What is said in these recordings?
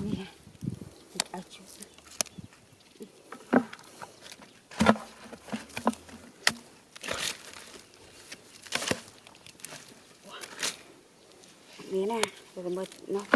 นี่ค่ะเอาชุดนี่นะเดี๋ยวมาเนาะ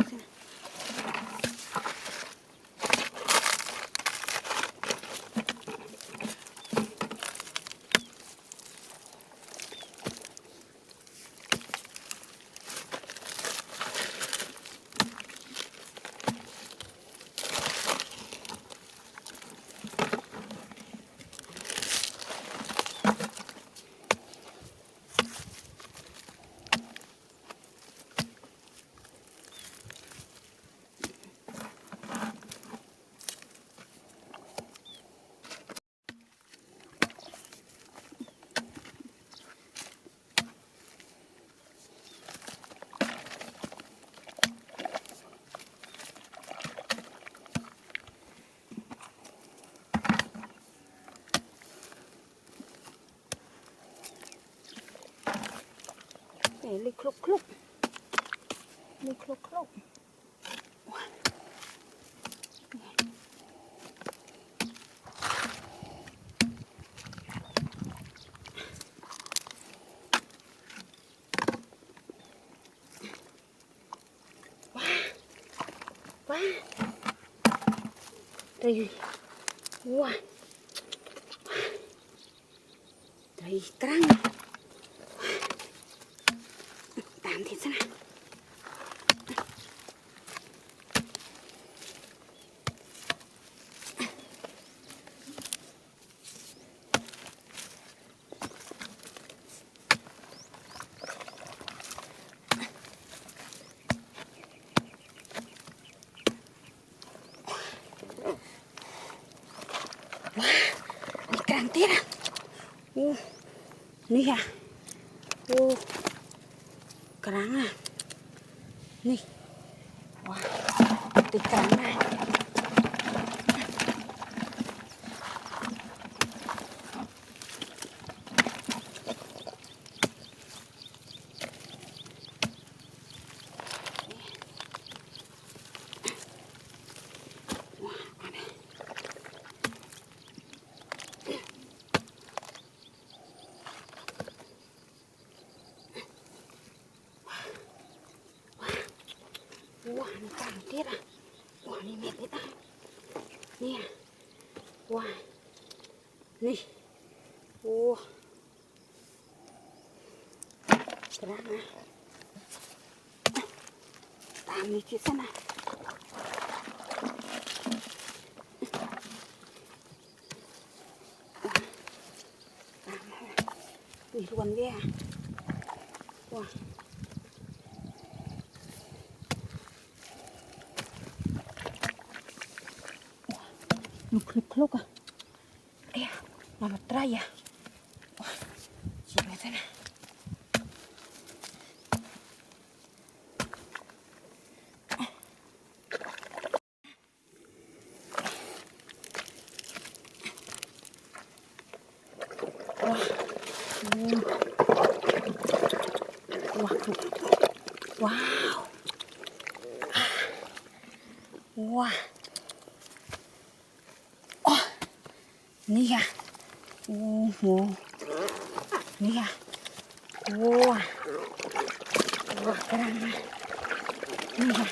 เลยคลุกคลุกเลยคลุกคลุกว้าđây wow đây căng làm thịt thế này căng tiết àนี่ค่ะโอ้กลางอ่ะนี่ว้าติดกลางได้ว้านี่กลางtiết àว้านี่เม็ดนิดอ่ะนี่ว้านี่โอ้กลางนะตามนี่ที่ซะนะนี่รวนเบี้ยว้าลูกคลุกคลุกอ่ะเอ๊ะมาตรายอ่ะชิมไปซะนะว้าวว้าวนี่ค่ะโอ้โหนี่ค่ะโอ้ว้าวกระดังนะนี่ค่ะ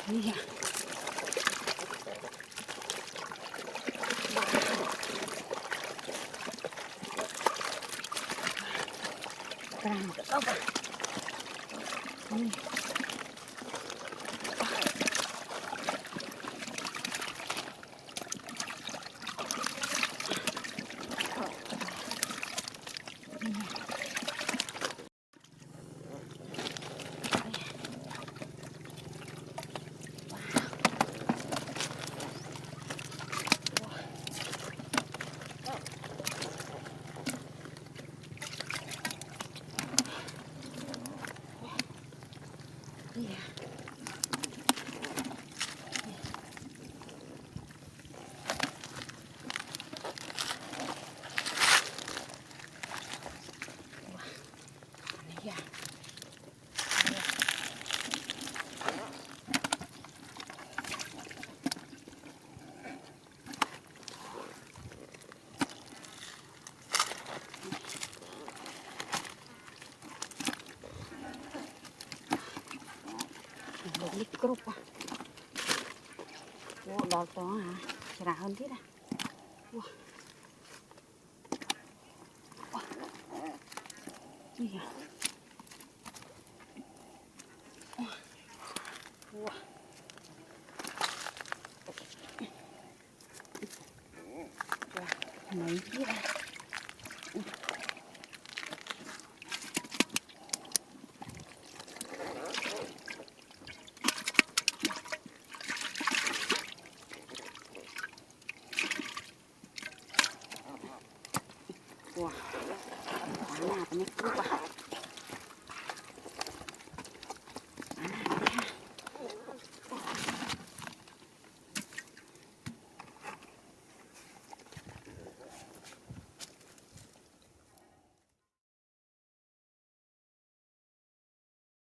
นี่ค่ะกระดังเข้าไปนี่ được lít group à. Ủa, đào to hả? Chả hơn thế à? Ủa. Ủa. Gì à? Ủa. Ủa. Mấy thế à? Wah, mana banyak juga.